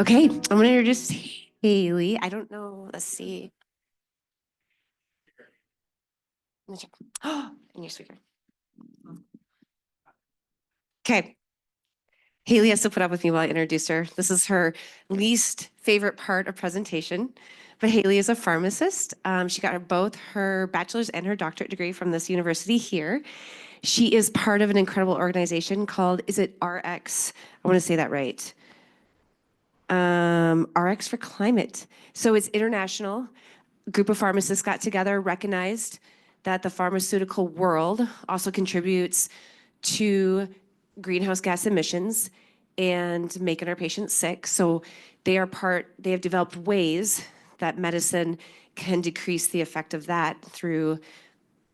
Okay, I'm going to introduce Haley. I don't know. Let's see. Let me check. Oh, and your speaker. Okay. Haley has to put up with me while I introduce her. This is her least favorite part of presentation, but Haley is a pharmacist. She got both her bachelor's and her doctorate degree from this university here. She is part of an incredible organization called, is it RX? I want to say that right. RX for Climate. So it's international. A group of pharmacists got together, recognized that the pharmaceutical world also contributes to greenhouse gas emissions and making our patients sick. So they have developed ways that medicine can decrease the effect of that through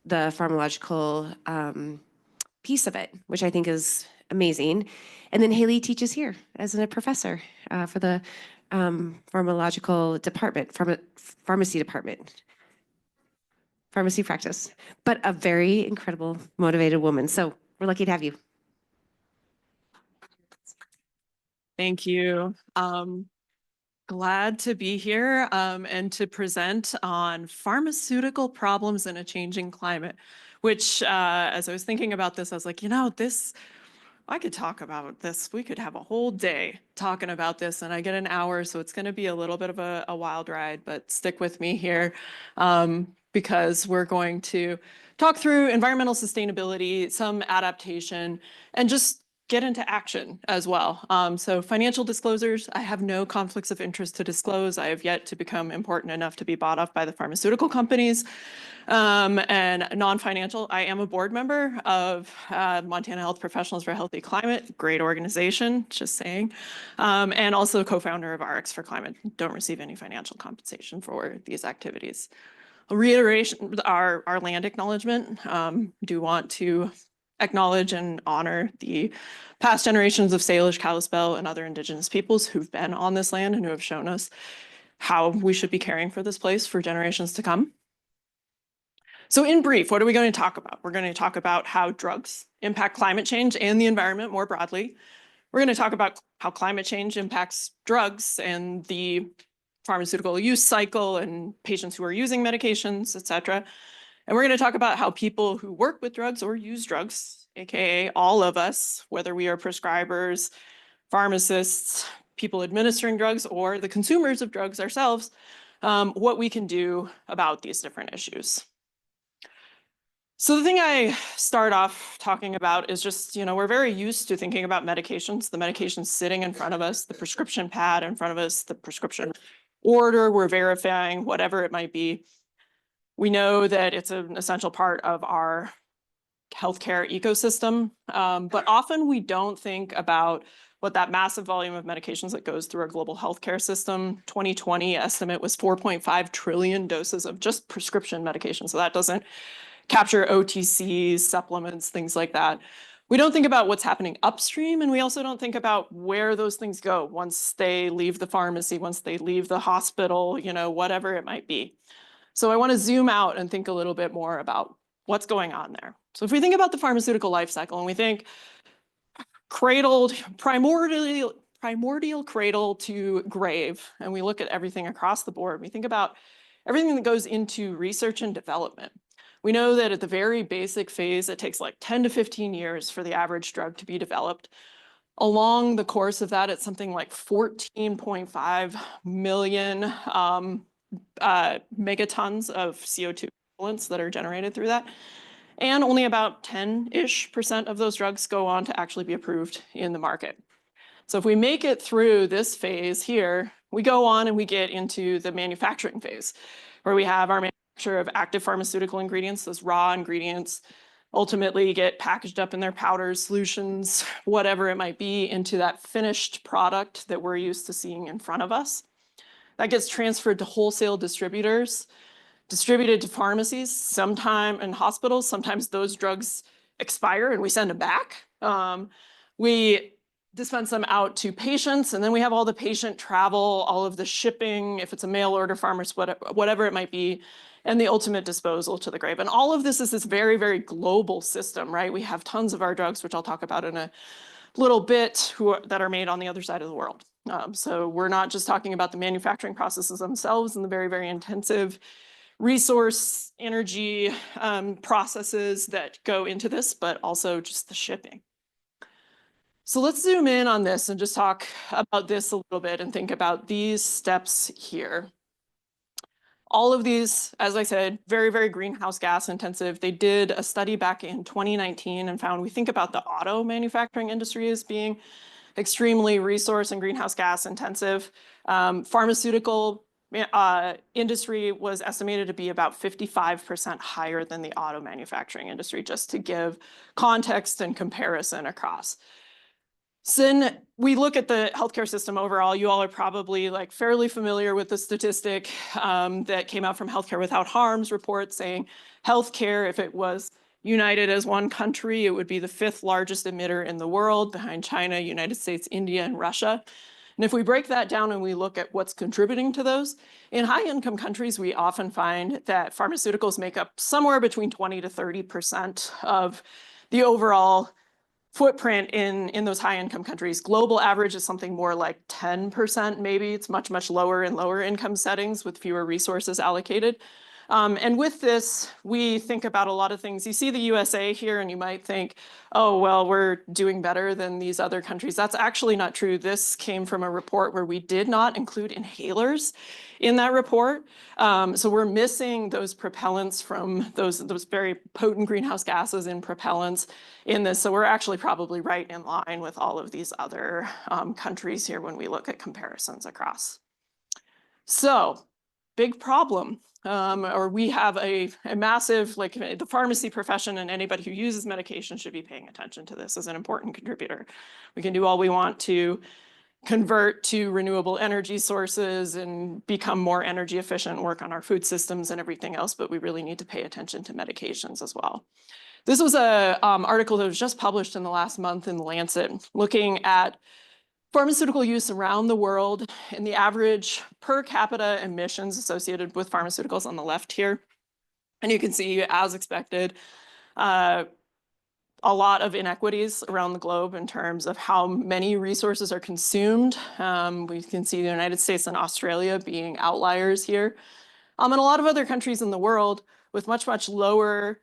the pharmacological piece of it, which I think is amazing. And then Haley teaches here as a professor for the pharmacological department, pharmacy department, pharmacy practice, but a very incredible, motivated woman. So we're lucky to have you. Thank you. Glad to be here and to present on pharmaceutical problems in a changing climate, which as I was thinking about this, I was like, I could talk about this. We could have a whole day talking about this, and I get an hour, so it's going to be a little bit of a wild ride, but stick with me here because we're going to talk through environmental sustainability, some adaptation, and just get into action as well. So financial disclosures, I have no conflicts of interest to disclose. I have yet to become important enough to be bought off by the pharmaceutical companies. And non-financial, I am a board member of Montana Health Professionals for a Healthy Climate, great organization, just saying, and also co-founder of RX for Climate. Don't receive any financial compensation for these activities. A reiteration, our land acknowledgement, do want to acknowledge and honor the past generations of Salish, Kalispel, and other Indigenous peoples who've been on this land and who have shown us how we should be caring for this place for generations to come. So in brief, what are we going to talk about? We're going to talk about how drugs impact climate change and the environment more broadly. We're going to talk about how climate change impacts drugs and the pharmaceutical use cycle and patients who are using medications, et cetera. And we're going to talk about how people who work with drugs or use drugs, AKA all of us, whether we are prescribers, pharmacists, people administering drugs, or the consumers of drugs ourselves, what we can do about these different issues. So the thing I start off talking about is just, we're very used to thinking about medications, the medications sitting in front of us, the prescription pad in front of us, the prescription order we're verifying, whatever it might be. We know that it's an essential part of our healthcare ecosystem, but often we don't think about what that massive volume of medications that goes through our global healthcare system. 2020 estimate was 4.5 trillion doses of just prescription medication. So that doesn't capture OTCs, supplements, things like that. We don't think about what's happening upstream, and we also don't think about where those things go once they leave the pharmacy, once they leave the hospital, whatever it might be. So I want to zoom out and think a little bit more about what's going on there. So if we think about the pharmaceutical life cycle and we think primordial cradle to grave, and we look at everything across the board, we think about everything that goes into research and development. We know that at the very basic phase, it takes like 10 to 15 years for the average drug to be developed. Along the course of that, it's something like 14.5 million megatons of CO2 equivalents that are generated through that. And only about 10-ish% of those drugs go on to actually be approved in the market. So if we make it through this phase here, we go on and we get into the manufacturing phase, where we have our manufacture of active pharmaceutical ingredients, those raw ingredients, ultimately get packaged up in their powders, solutions, whatever it might be, into that finished product that we're used to seeing in front of us. That gets transferred to wholesale distributors, distributed to pharmacies, sometimes in hospitals. Sometimes those drugs expire and we send them back. We dispense them out to patients, and then we have all the patient travel, all of the shipping, if it's a mail order pharmacy, whatever it might be, and the ultimate disposal to the grave. And all of this is this very, very global system, right? We have tons of our drugs, which I'll talk about in a little bit, that are made on the other side of the world. So we're not just talking about the manufacturing processes themselves and the very, very intensive resource, energy processes that go into this, but also just the shipping. So let's zoom in on this and just talk about this a little bit and think about these steps here. All of these, as I said, very, very greenhouse gas intensive. They did a study back in 2019 and found we think about the auto manufacturing industry as being extremely resource and greenhouse gas intensive. Pharmaceutical industry was estimated to be about 55% higher than the auto manufacturing industry, just to give context and comparison across. So we look at the healthcare system overall. You all are probably like fairly familiar with the statistic that came out from Healthcare Without Harm's report saying healthcare, if it was united as one country, it would be the 5th largest emitter in the world behind China, United States, India, and Russia. And if we break that down and we look at what's contributing to those, in high-income countries, we often find that pharmaceuticals make up somewhere between 20 to 30% of the overall footprint in those high-income countries. Global average is something more like 10%, maybe. It's much, much lower in lower income settings with fewer resources allocated. And with this, we think about a lot of things. You see the USA here, and you might think, oh, well, we're doing better than these other countries. That's actually not true. This came from a report where we did not include inhalers in that report. So we're missing those propellants from those very potent greenhouse gases in propellants in this. So we're actually probably right in line with all of these other countries here when we look at comparisons across. So big problem. Or we have a massive, like the pharmacy profession and anybody who uses medication should be paying attention to this as an important contributor. We can do all we want to convert to renewable energy sources and become more energy efficient, work on our food systems and everything else, but we really need to pay attention to medications as well. This was an article that was just published in the last month in The Lancet, looking at pharmaceutical use around the world and the average per capita emissions associated with pharmaceuticals on the left here. And you can see, as expected, a lot of inequities around the globe in terms of how many resources are consumed. We can see the United States and Australia being outliers here. And a lot of other countries in the world with much, much lower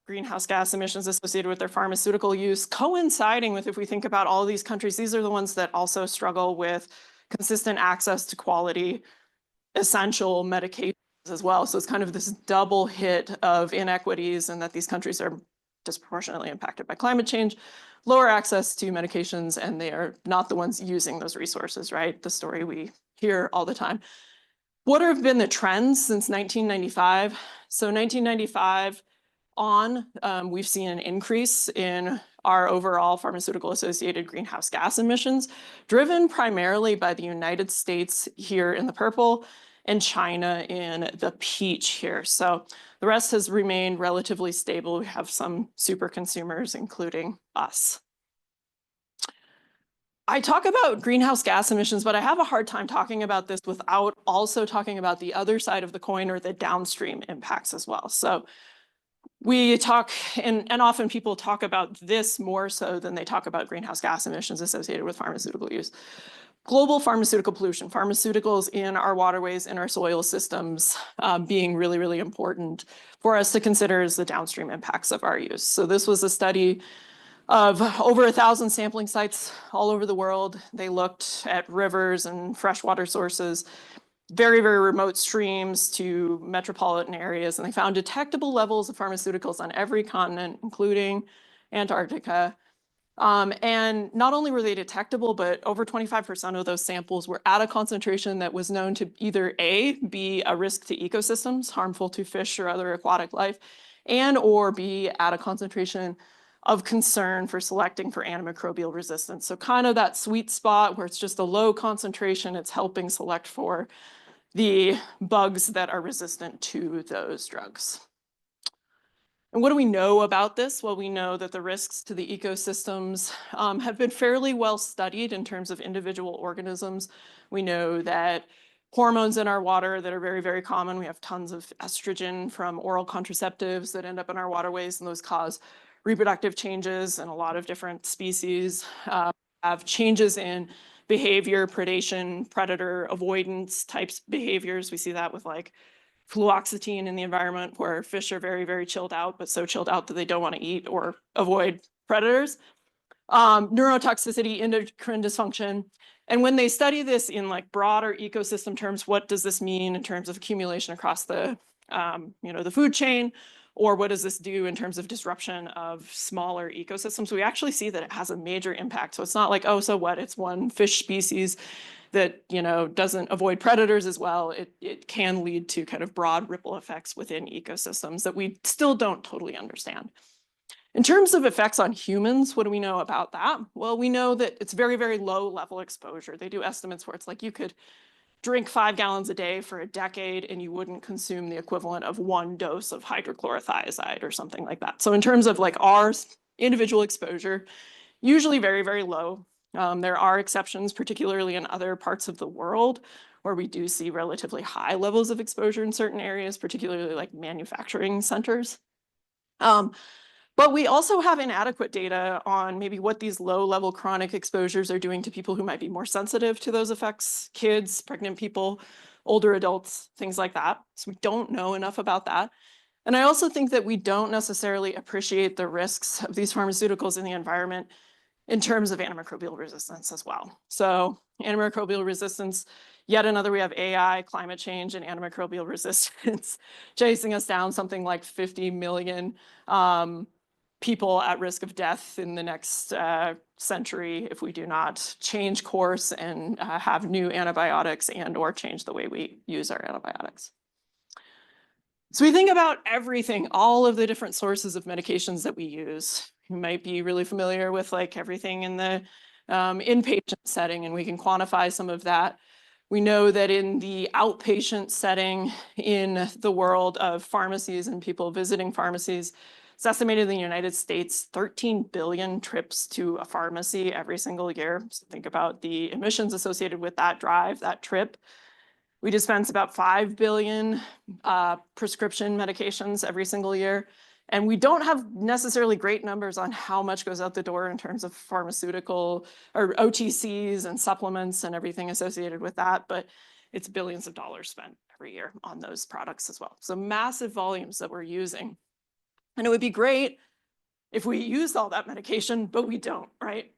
greenhouse gas emissions associated with their pharmaceutical use, coinciding with, if we think about all of these countries, these are the ones that also struggle with consistent access to quality, essential medications as well. So it's kind of this double hit of inequities, and that these countries are disproportionately impacted by climate change, lower access to medications, and they are not the ones using those resources, right? The story we hear all the time. What have been the trends since 1995? So 1995 on, we've seen an increase in our overall pharmaceutical associated greenhouse gas emissions, driven primarily by the United States here in the purple and China in the peach here. So the rest has remained relatively stable. We have some super consumers, including us. I talk about greenhouse gas emissions, but I have a hard time talking about this without also talking about the other side of the coin, or the downstream impacts as well. So we talk, and often people talk about this more so than they talk about greenhouse gas emissions associated with pharmaceutical use. Global pharmaceutical pollution, pharmaceuticals in our waterways, in our soil systems, being really, really important for us to consider as the downstream impacts of our use. So this was a study of over 1,000 sampling sites all over the world. They looked at rivers and freshwater sources, very, very remote streams to metropolitan areas, and they found detectable levels of pharmaceuticals on every continent, including Antarctica. And not only were they detectable, but over 25% of those samples were at a concentration that was known to either A, be a risk to ecosystems, harmful to fish or other aquatic life, and or B, at a concentration of concern for selecting for antimicrobial resistance. So kind of that sweet spot where it's just a low concentration, it's helping select for the bugs that are resistant to those drugs. And what do we know about this? Well, we know that the risks to the ecosystems have been fairly well studied in terms of individual organisms. We know that hormones in our water that are very, very common. We have tons of estrogen from oral contraceptives that end up in our waterways, and those cause reproductive changes in a lot of different species. Have changes in behavior, predation, predator avoidance types behaviors. We see that with like fluoxetine in the environment, where fish are very, very chilled out, but so chilled out that they don't want to eat or avoid predators. Neurotoxicity, endocrine dysfunction. And when they study this in like broader ecosystem terms, what does this mean in terms of accumulation across the, the food chain? Or what does this do in terms of disruption of smaller ecosystems? We actually see that it has a major impact. So it's not like, oh, so what? It's one fish species that, doesn't avoid predators as well. It can lead to kind of broad ripple effects within ecosystems that we still don't totally understand. In terms of effects on humans, what do we know about that? Well, we know that it's very, very low level exposure. They do estimates where it's like you could drink 5 gallons a day for a decade and you wouldn't consume the equivalent of 1 dose of hydrochlorothiazide or something like that. So in terms of like our individual exposure, usually very, very low. There are exceptions, particularly in other parts of the world, where we do see relatively high levels of exposure in certain areas, particularly like manufacturing centers. But we also have inadequate data on maybe what these low-level chronic exposures are doing to people who might be more sensitive to those effects, kids, pregnant people, older adults, things like that. So we don't know enough about that. And I also think that we don't necessarily appreciate the risks of these pharmaceuticals in the environment in terms of antimicrobial resistance as well. So antimicrobial resistance, yet another, we have AI, climate change, and antimicrobial resistance chasing us down, something like 50 million people at risk of death in the next century if we do not change course and have new antibiotics and or change the way we use our antibiotics. So we think about everything, all of the different sources of medications that we use. You might be really familiar with like everything in the inpatient setting, and we can quantify some of that. We know that in the outpatient setting in the world of pharmacies and people visiting pharmacies, it's estimated in the United States, 13 billion trips to a pharmacy every single year. So think about the emissions associated with that drive, that trip. We dispense about 5 billion prescription medications every single year. And we don't have necessarily great numbers on how much goes out the door in terms of pharmaceutical or OTCs and supplements and everything associated with that, but it's billions of dollars spent every year on those products as well. So massive volumes that we're using. And it would be great if we used all that medication, but we don't, right?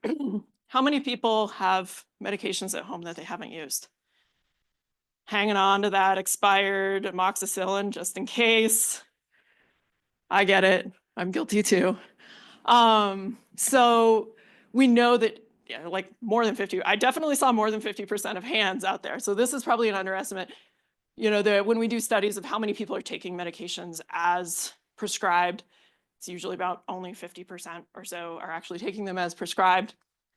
How many people have medications at home that they haven't used? Hanging on to that expired amoxicillin just in case. I get it. I'm guilty too. So we know that like more than 50, I definitely saw more than 50% of hands out there. So this is probably an underestimate. When we do studies of how many people are taking medications as prescribed, it's usually about only 50% or so are actually taking them as prescribed.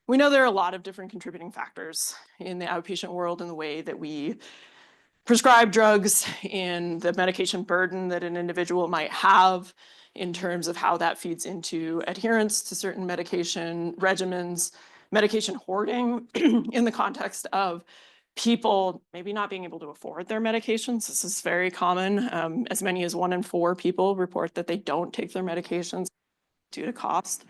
We know there are a lot of different contributing factors in the outpatient world in the way that we prescribe drugs, in the medication burden that an individual might have, in terms of how that feeds into adherence to certain medication regimens, medication hoarding in the context of people maybe not being able to afford their medications. This is very common. As many as 1 in 4 people report that they don't take their medications due to cost.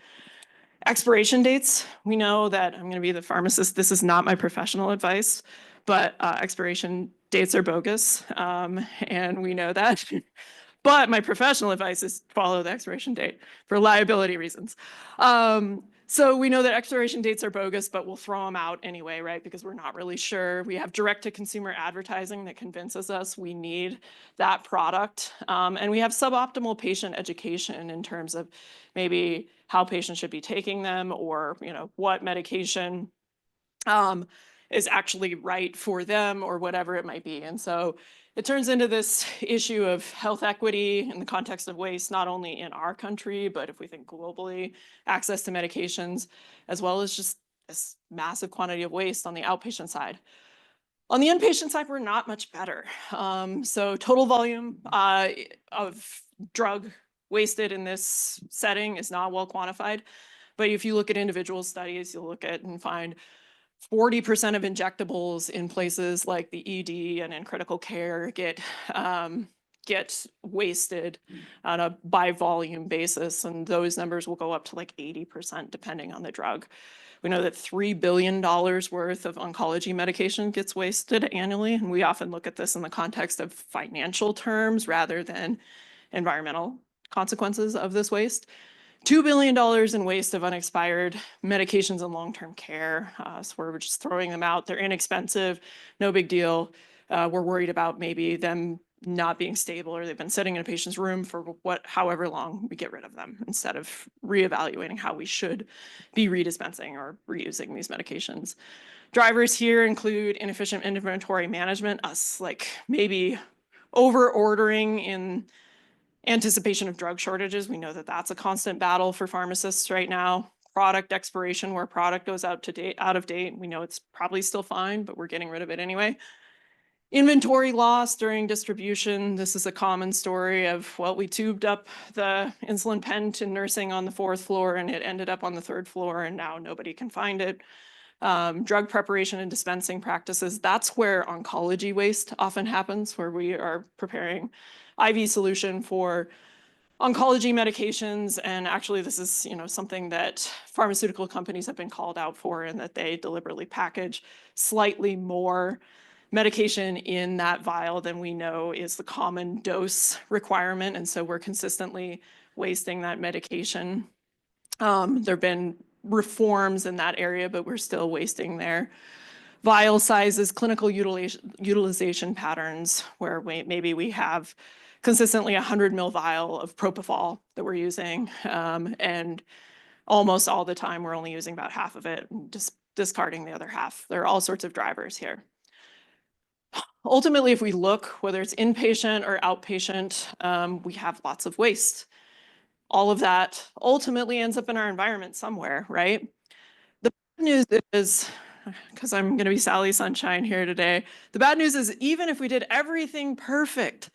Expiration dates, we know that I'm going to be the pharmacist. This is not my professional advice, but expiration dates are bogus, and we know that. But my professional advice is follow the expiration date for liability reasons. So we know that expiration dates are bogus, but we'll throw them out anyway, right? Because we're not really sure. We have direct-to-consumer advertising that convinces us we need that product. And we have suboptimal patient education in terms of maybe how patients should be taking them, or what medication is actually right for them, or whatever it might be. And so it turns into this issue of health equity in the context of waste, not only in our country, but if we think globally, access to medications, as well as just this massive quantity of waste on the outpatient side. On the inpatient side, we're not much better. So total volume of drug wasted in this setting is not well quantified. But if you look at individual studies, you'll look at and find 40% of injectables in places like the ED and in critical care get wasted on a by volume basis. And those numbers will go up to like 80% depending on the drug. We know that $3 billion worth of oncology medication gets wasted annually. And we often look at this in the context of financial terms rather than environmental consequences of this waste. $2 billion in waste of unexpired medications in long-term care. So we're just throwing them out. They're inexpensive, no big deal. We're worried about maybe them not being stable or they've been sitting in a patient's room for however long. We get rid of them instead of reevaluating how we should be redispensing or reusing these medications. Drivers here include inefficient inventory management, us like maybe over ordering in anticipation of drug shortages. We know that that's a constant battle for pharmacists right now. Product expiration, where product goes out of date. We know it's probably still fine, but we're getting rid of it anyway. Inventory loss during distribution. This is a common story of, well, we tubed up the insulin pen to nursing on the 4th floor and it ended up on the 3rd floor and now nobody can find it. Drug preparation and dispensing practices. That's where oncology waste often happens, where we are preparing IV solution for oncology medications. And actually this is, something that pharmaceutical companies have been called out for, and that they deliberately package slightly more medication in that vial than we know is the common dose requirement. And so we're consistently wasting that medication. There have been reforms in that area, but we're still wasting there. Vial sizes, clinical utilization patterns, where maybe we have consistently 100 ml vial of propofol that we're using, and almost all the time we're only using about half of it, and just discarding the other half. There are all sorts of drivers here. Ultimately, if we look, whether it's inpatient or outpatient, we have lots of waste. All of that ultimately ends up in our environment somewhere, right? The bad news is, because I'm going to be Sally Sunshine here today, the bad news is even if we did everything perfect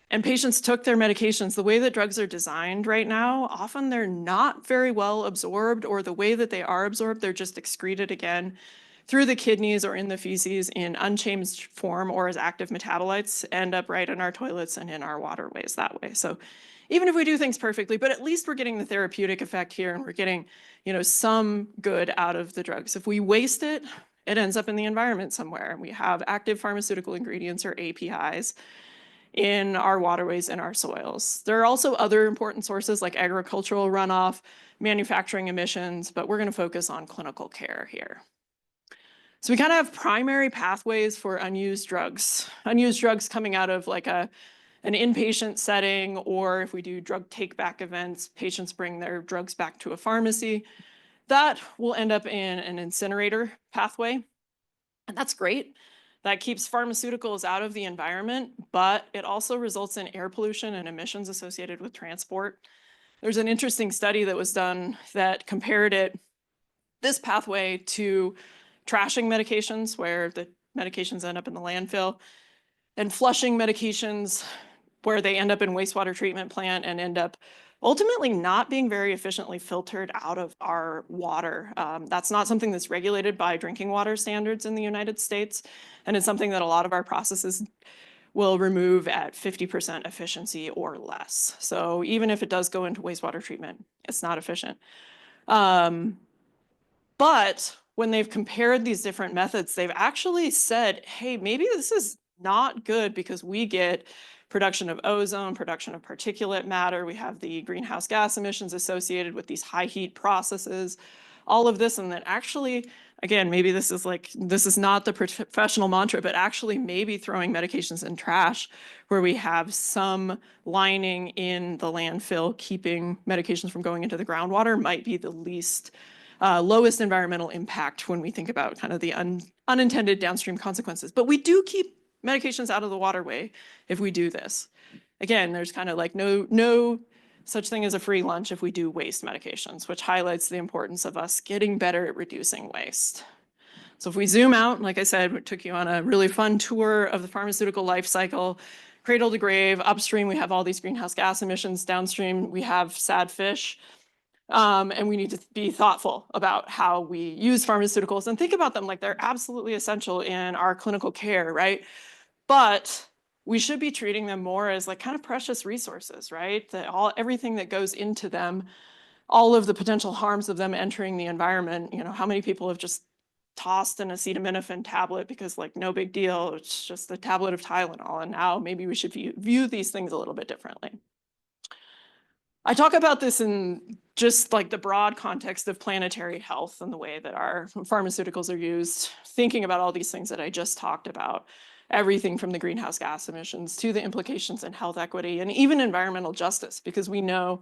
and patients took their medications, the way that drugs are designed right now, often they're not very well absorbed, or the way that they are absorbed, they're just excreted again through the kidneys or in the feces in unchanged form or as active metabolites, end up right in our toilets and in our waterways that way. So even if we do things perfectly, but at least we're getting the therapeutic effect here, and we're getting, some good out of the drugs. If we waste it, it ends up in the environment somewhere. We have active pharmaceutical ingredients, or APIs, in our waterways and our soils. There are also other important sources like agricultural runoff, manufacturing emissions, but we're going to focus on clinical care here. So we kind of have primary pathways for unused drugs. Unused drugs coming out of like an inpatient setting, or if we do drug take-back events, patients bring their drugs back to a pharmacy. That will end up in an incinerator pathway, and that's great. That keeps pharmaceuticals out of the environment, but it also results in air pollution and emissions associated with transport. There's an interesting study that was done that compared this pathway to trashing medications, where the medications end up in the landfill, and flushing medications, where they end up in wastewater treatment plant and end up ultimately not being very efficiently filtered out of our water. That's not something that's regulated by drinking water standards in the United States, and it's something that a lot of our processes will remove at 50% efficiency or less. So even if it does go into wastewater treatment, it's not efficient. But when they've compared these different methods, they've actually said, hey, maybe this is not good, because we get production of ozone, production of particulate matter. We have the greenhouse gas emissions associated with these high heat processes, all of this. And that actually, again, maybe this is not the professional mantra, but actually maybe throwing medications in trash, where we have some lining in the landfill keeping medications from going into the groundwater, might be the least lowest environmental impact when we think about kind of the unintended downstream consequences. But we do keep medications out of the waterway if we do this. Again, there's kind of like no such thing as a free lunch if we do waste medications, which highlights the importance of us getting better at reducing waste. So if we zoom out, like I said, we took you on a really fun tour of the pharmaceutical life cycle, cradle to grave. Upstream, we have all these greenhouse gas emissions. Downstream, we have sad fish. And we need to be thoughtful about how we use pharmaceuticals and think about them like they're absolutely essential in our clinical care, right? But we should be treating them more as like kind of precious resources, right? That everything that goes into them all of the potential harms of them entering the environment. You know, how many people have just tossed an acetaminophen tablet because like no big deal, it's just a tablet of Tylenol, and now maybe we should view these things a little bit differently. I talk about this in just like the broad context of planetary health and the way that our pharmaceuticals are used, thinking about all these things that I just talked about, everything from the greenhouse gas emissions to the implications in health equity and even environmental justice, because we know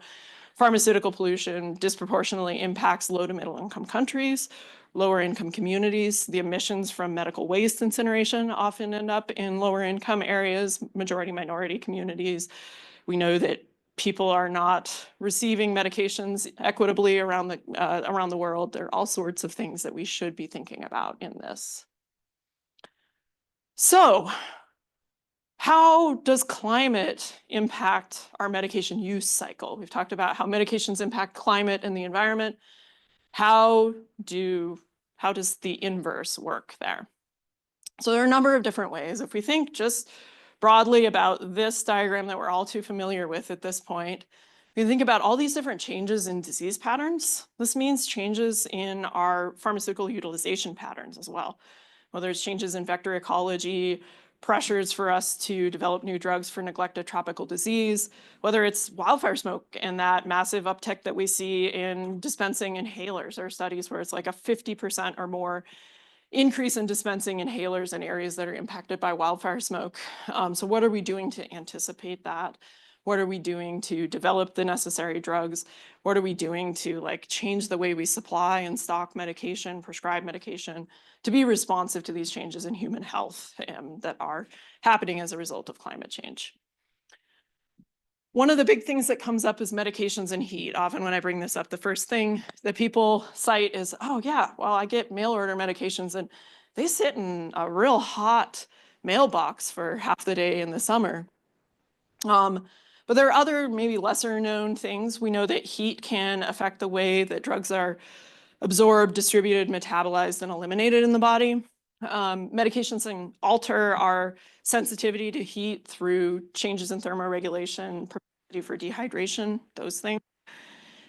pharmaceutical pollution disproportionately impacts low to middle income countries, lower income communities. The emissions from medical waste incineration often end up in lower income areas, majority minority communities. We know that people are not receiving medications equitably around the world. There are all sorts of things that we should be thinking about in this. So, how does climate impact our medication use cycle? We've talked about how medications impact climate and the environment. How does the inverse work there? So there are a number of different ways. If we think just broadly about this diagram that we're all too familiar with at this point, we think about all these different changes in disease patterns. This means changes in our pharmaceutical utilization patterns as well. Whether it's changes in vector ecology, pressures for us to develop new drugs for neglected tropical disease, whether it's wildfire smoke and that massive uptick that we see in dispensing inhalers. There are studies where it's like a 50% or more increase in dispensing inhalers in areas that are impacted by wildfire smoke. So what are we doing to anticipate that? What are we doing to develop the necessary drugs? What are we doing to like change the way we supply and stock medication, prescribe medication, to be responsive to these changes in human health that are happening as a result of climate change? One of the big things that comes up is medications and heat. Often when I bring this up, the first thing that people cite is, oh yeah, well, I get mail order medications and they sit in a real hot mailbox for half the day in the summer. But there are other maybe lesser known things. We know that heat can affect the way that drugs are absorbed, distributed, metabolized, and eliminated in the body. Medications can alter our sensitivity to heat through changes in thermoregulation, propensity for dehydration, those things.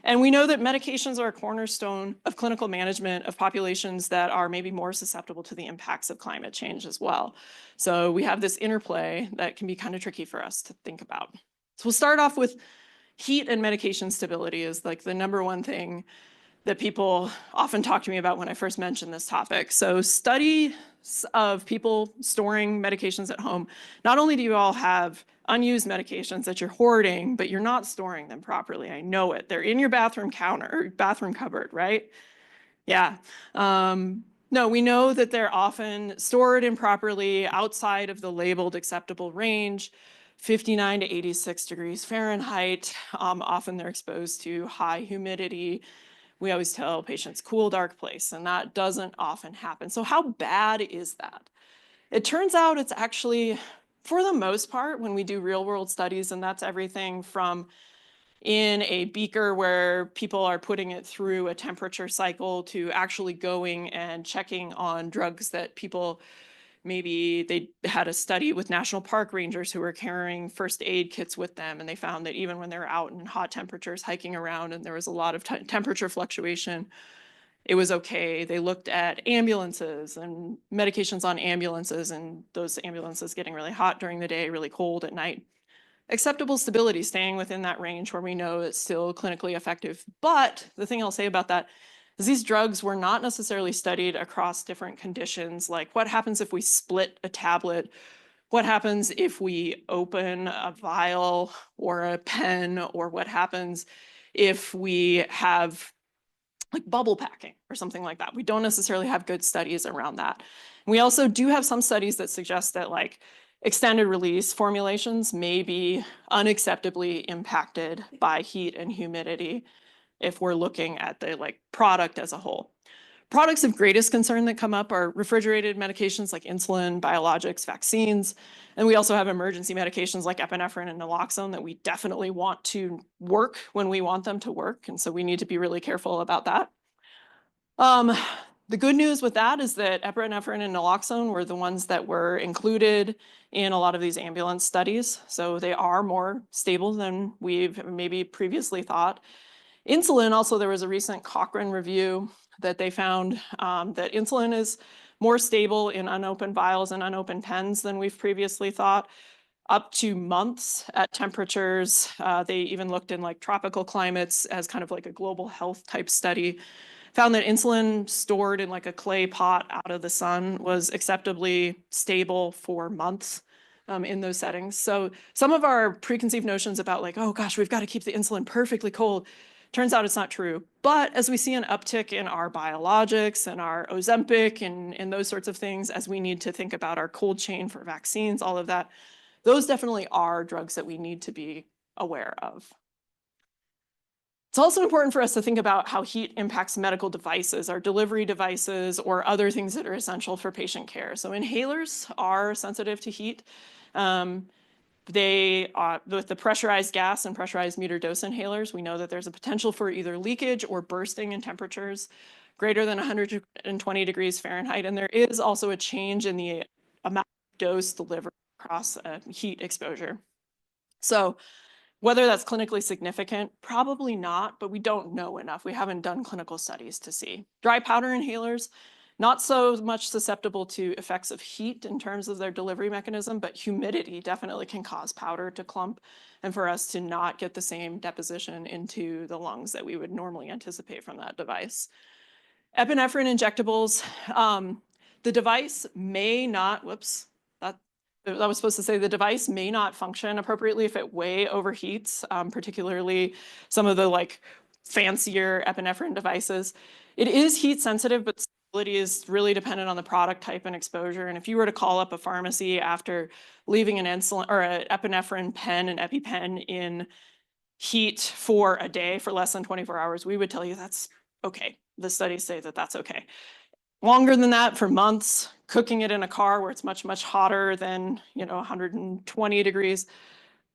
And we know that medications are a cornerstone of clinical management of populations that are maybe more susceptible to the impacts of climate change as well. So we have this interplay that can be kind of tricky for us to think about. So we'll start off with heat and medication stability is like the number one thing that people often talk to me about when I first mention this topic. So studies of people storing medications at home, not only do you all have unused medications that you're hoarding, but you're not storing them properly. I know it. They're in your bathroom counter or bathroom cupboard, right? Yeah. No, we know that they're often stored improperly outside of the labeled acceptable range, 59 to 86 degrees Fahrenheit. Often they're exposed to high humidity. We always tell patients cool, dark place, and that doesn't often happen. So how bad is that? It turns out it's actually, for the most part, when we do real world studies, and that's everything from in a beaker where people are putting it through a temperature cycle to actually going and checking on drugs that people, maybe they had a study with national park rangers who were carrying first aid kits with them, and they found that even when they're out in hot temperatures hiking around and there was a lot of temperature fluctuation, it was okay. They looked at ambulances and medications on ambulances, and those ambulances getting really hot during the day, really cold at night. Acceptable stability, staying within that range where we know it's still clinically effective. But the thing I'll say about that is these drugs were not necessarily studied across different conditions, like what happens if we split a tablet? What happens if we open a vial or a pen? Or what happens if we have like bubble packing or something like that? We don't necessarily have good studies around that. We also do have some studies that suggest that like extended release formulations may be unacceptably impacted by heat and humidity if we're looking at the like product as a whole. Products of greatest concern that come up are refrigerated medications like insulin, biologics, vaccines, and we also have emergency medications like epinephrine and naloxone that we definitely want to work when we want them to work, and so we need to be really careful about that. The good news with that is that epinephrine and naloxone were the ones that were included in a lot of these ambulance studies, so they are more stable than we've maybe previously thought. Insulin, also, there was a recent Cochrane review that they found that insulin is more stable in unopened vials and unopened pens than we've previously thought, up to months at temperatures. They even looked in like tropical climates as kind of like a global health type study, found that insulin stored in like a clay pot out of the sun was acceptably stable for months in those settings. So some of our preconceived notions about like, oh gosh, we've got to keep the insulin perfectly cold, turns out it's not true. But as we see an uptick in our biologics and our Ozempic and those sorts of things, as we need to think about our cold chain for vaccines, all of that, those definitely are drugs that we need to be aware of. It's also important for us to think about how heat impacts medical devices, our delivery devices, or other things that are essential for patient care. So inhalers are sensitive to heat. With the pressurized gas and pressurized meter dose inhalers, we know that there's a potential for either leakage or bursting in temperatures greater than 120 degrees Fahrenheit. And there is also a change in the amount of dose delivered across a heat exposure. So whether that's clinically significant, probably not, but we don't know enough. We haven't done clinical studies to see. Dry powder inhalers, not so much susceptible to effects of heat in terms of their delivery mechanism, but humidity definitely can cause powder to clump and for us to not get the same deposition into the lungs that we would normally anticipate from that device. Epinephrine injectables, the device may not, that was supposed to say the device may not function appropriately if it way overheats, particularly some of the like fancier epinephrine devices. It is heat sensitive, but stability is really dependent on the product type and exposure. And if you were to call up a pharmacy after leaving an insulin or an epinephrine pen, an EpiPen in heat for a day for less than 24 hours, we would tell you that's okay. The studies say that that's okay. Longer than that, for months, cooking it in a car where it's much, much hotter than 120 degrees,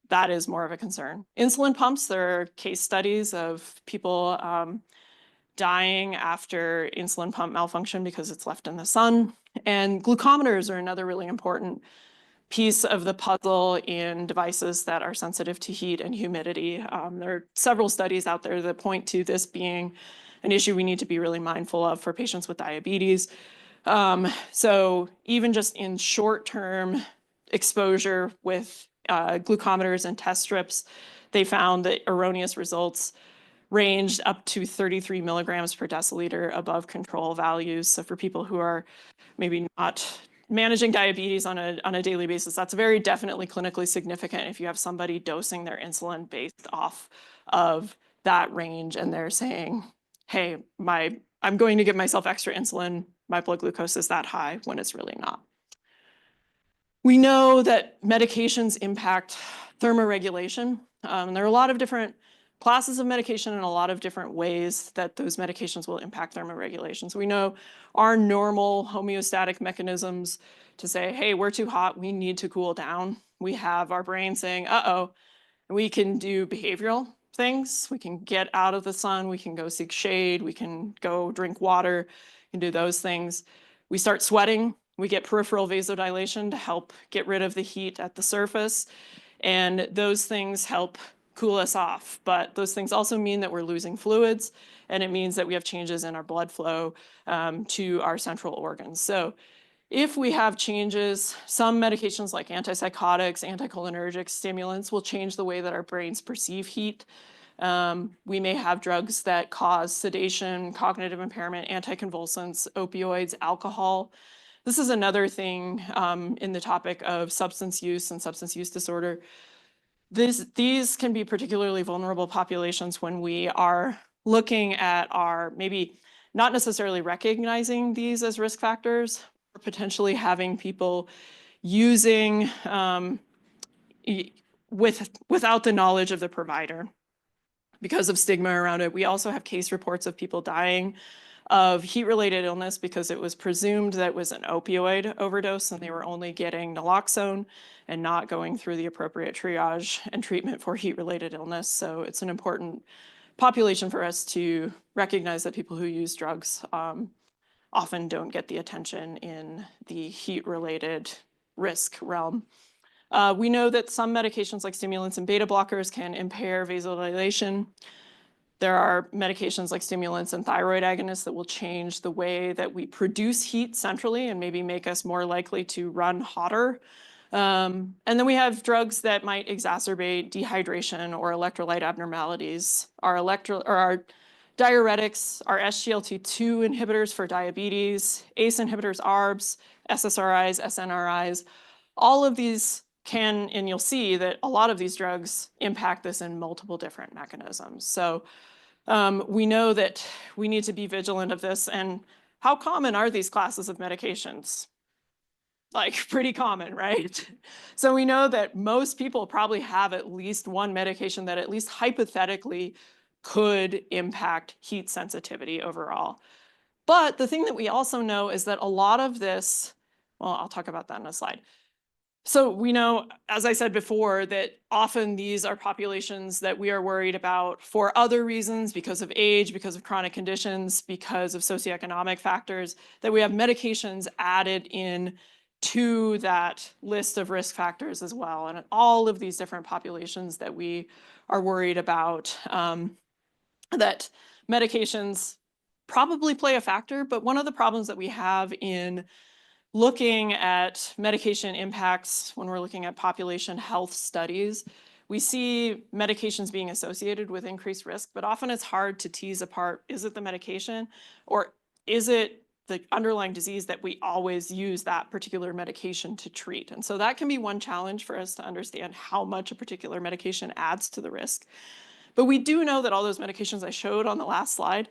that is more of a concern. Insulin pumps, there are case studies of people dying after insulin pump malfunction because it's left in the sun. And glucometers are another really important piece of the puzzle in devices that are sensitive to heat and humidity. There are several studies out there that point to this being an issue we need to be really mindful of for patients with diabetes. So even just in short-term exposure with glucometers and test strips, they found that erroneous results ranged up to 33 milligrams per deciliter above control values. So for people who are maybe not managing diabetes on a daily basis, that's very definitely clinically significant if you have somebody dosing their insulin based off of that range and they're saying, hey, I'm going to give myself extra insulin, my blood glucose is that high, when it's really not. We know that medications impact thermoregulation. There are a lot of different classes of medication and a lot of different ways that those medications will impact thermoregulation. So we know our normal homeostatic mechanisms to say, hey, we're too hot, we need to cool down. We have our brain saying, uh-oh, we can do behavioral things. We can get out of the sun, we can go seek shade, we can go drink water, we can do those things. We start sweating, we get peripheral vasodilation to help get rid of the heat at the surface. And those things help cool us off. But those things also mean that we're losing fluids, and it means that we have changes in our blood flow to our central organs. So if we have changes, some medications like antipsychotics, anticholinergic stimulants will change the way that our brains perceive heat. We may have drugs that cause sedation, cognitive impairment, anticonvulsants, opioids, alcohol. This is another thing in the topic of substance use and substance use disorder. These can be particularly vulnerable populations when we are looking at our maybe not necessarily recognizing these as risk factors, or potentially having people using without the knowledge of the provider because of stigma around it. We also have case reports of people dying of heat-related illness because it was presumed that it was an opioid overdose and they were only getting naloxone and not going through the appropriate triage and treatment for heat-related illness. So it's an important population for us to recognize that people who use drugs often don't get the attention in the heat-related risk realm. We know that some medications like stimulants and beta blockers can impair vasodilation. There are medications like stimulants and thyroid agonists that will change the way that we produce heat centrally and maybe make us more likely to run hotter. And then we have drugs that might exacerbate dehydration or electrolyte abnormalities. Our diuretics, our SGLT2 inhibitors for diabetes, ACE inhibitors, ARBs, SSRIs, SNRIs, all of these can, and you'll see that a lot of these drugs impact this in multiple different mechanisms. So we know that we need to be vigilant of this. And how common are these classes of medications? Like pretty common, right? So we know that most people probably have at least one medication that at least hypothetically could impact heat sensitivity overall. But the thing that we also know is that a lot of this, well, I'll talk about that in a slide. So we know, as I said before, that often these are populations that we are worried about for other reasons, because of age, because of chronic conditions, because of socioeconomic factors, that we have medications added in to that list of risk factors as well. And all of these different populations that we are worried about, that medications probably play a factor. But one of the problems that we have in looking at medication impacts when we're looking at population health studies, we see medications being associated with increased risk, but often it's hard to tease apart, is it the medication or is it the underlying disease that we always use that particular medication to treat? And so that can be one challenge for us to understand how much a particular medication adds to the risk. But we do know that all those medications I showed on the last slide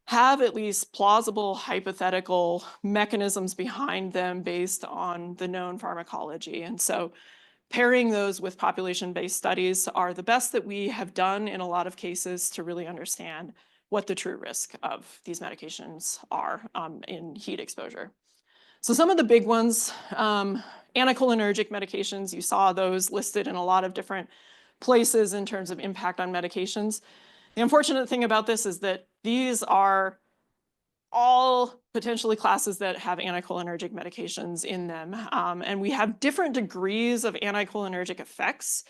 have at least plausible hypothetical mechanisms behind them based on the known pharmacology. And so pairing those with population-based studies are the best that we have done in a lot of cases to really understand what the true risk of these medications are in heat exposure. So some of the big ones, anticholinergic medications, you saw those listed in a lot of different places in terms of impact on medications. The unfortunate thing about this is that these are all potentially classes that have anticholinergic medications in them. And we have different degrees of anticholinergic effects